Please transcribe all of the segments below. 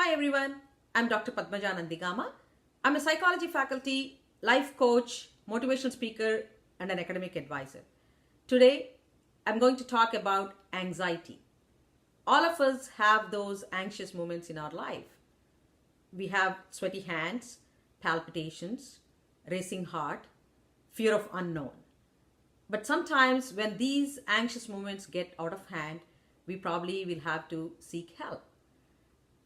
Hi everyone, I'm Dr. Padmaja Nandigama. I'm a psychology faculty, life coach, motivational speaker, and an academic advisor. Today, I'm going to talk about anxiety. All of us have those anxious moments in our life. We have sweaty hands, palpitations, racing heart, fear of unknown. But sometimes when these anxious moments get out of hand, we probably will have to seek help.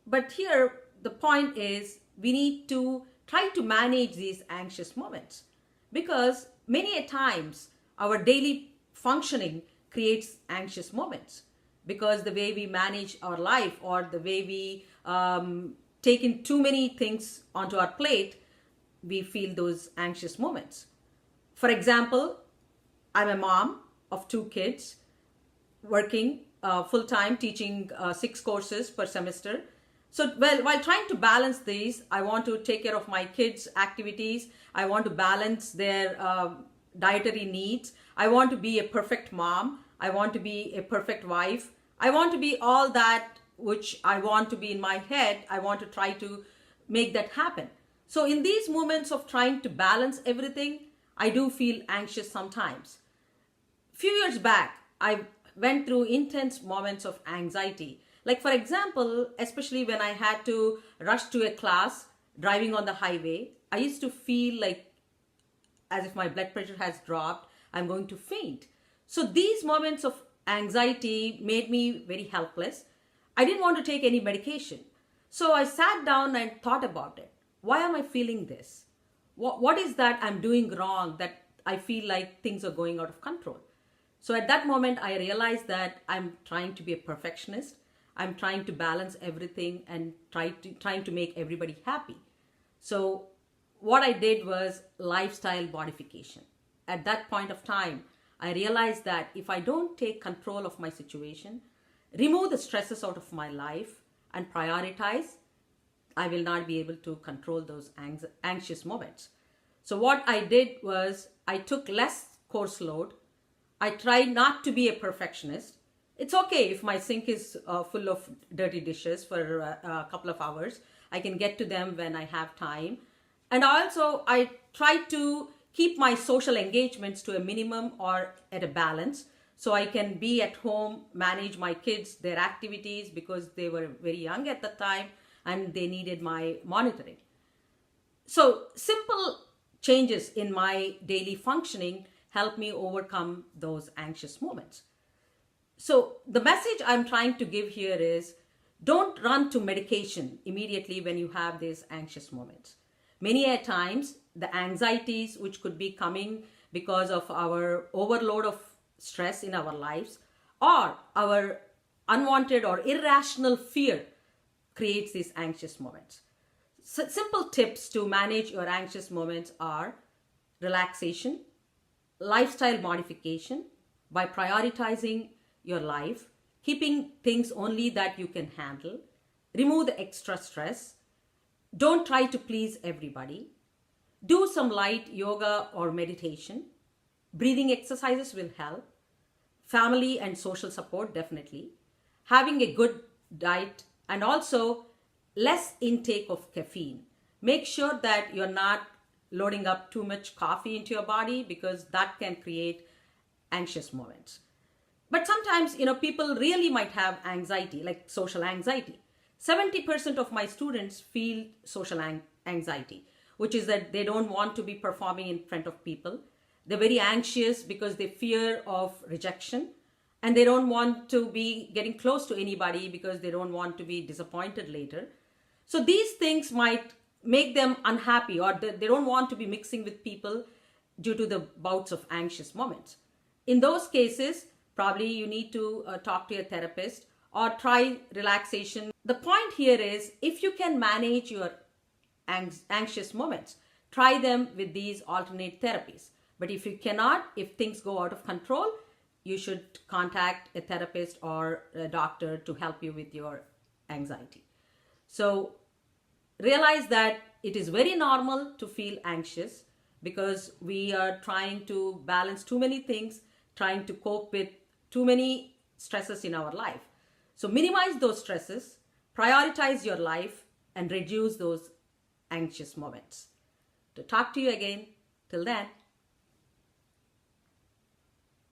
But here, the point is we need to try to manage these anxious moments because many a times our daily functioning creates anxious moments because the way we manage our life or the way we take in too many things onto our plate, we feel those anxious moments. For example, I'm a mom of 2 kids working full-time, teaching 6 courses per semester. So, while trying to balance these, I want to take care of my kids' activities. I want to balance their dietary needs. I want to be a perfect mom. I want to be a perfect wife. I want to be all that which I want to be in my head. I want to try to make that happen. So, in these moments of trying to balance everything, I do feel anxious sometimes. Few years back, I went through intense moments of anxiety. Like for example, especially when I had to rush to a class driving on the highway, I used to feel like as if my blood pressure has dropped, I'm going to faint. So these moments of anxiety made me very helpless. I didn't want to take any medication. So I sat down and thought about it. Why am I feeling this? What is that I'm doing wrong that I feel like things are going out of control? So at that moment, I realized that I'm trying to be a perfectionist. I'm trying to balance everything and trying to make everybody happy. So what I did was lifestyle modification. At that point of time, I realized that if I don't take control of my situation, remove the stresses out of my life and prioritize, I will not be able to control those anxious moments. So what I did was I took less course load. I tried not to be a perfectionist. It's okay if my sink is full of dirty dishes for a couple of hours. I can get to them when I have time. And also, I try to keep my social engagements to a minimum or at a balance so I can be at home, manage my kids, their activities because they were very young at the time and they needed my monitoring. So simple changes in my daily functioning help me overcome those anxious moments. So the message I'm trying to give here is don't run to medication immediately when you have these anxious moments. Many a times the anxieties which could be coming because of our overload of stress in our lives or our unwanted or irrational fear creates these anxious moments. So simple tips to manage your anxious moments are relaxation, lifestyle modification by prioritizing your life, keeping things only that you can handle, remove the extra stress, don't try to please everybody, do some light yoga or meditation, breathing exercises will help, family and social support definitely, having a good diet and also less intake of caffeine. Make sure that you're not loading up too much coffee into your body because that can create anxious moments. But sometimes, people really might have anxiety, like social anxiety. 70% of my students feel social anxiety, which is that they don't want to be performing in front of people. They're very anxious because they fear of rejection and they don't want to be getting close to anybody because they don't want to be disappointed later. So these things might make them unhappy or they don't want to be mixing with people due to the bouts of anxious moments. In those cases, probably you need to talk to a therapist or try relaxation. The point here is if you can manage your anxious moments, try them with these alternate therapies. But if you cannot, if things go out of control, you should contact a therapist or a doctor to help you with your anxiety. So realize that it is very normal to feel anxious because we are trying to balance too many things, trying to cope with too many stresses in our life. So minimize those stresses, prioritize your life, and reduce those anxious moments. To talk to you again. Till then,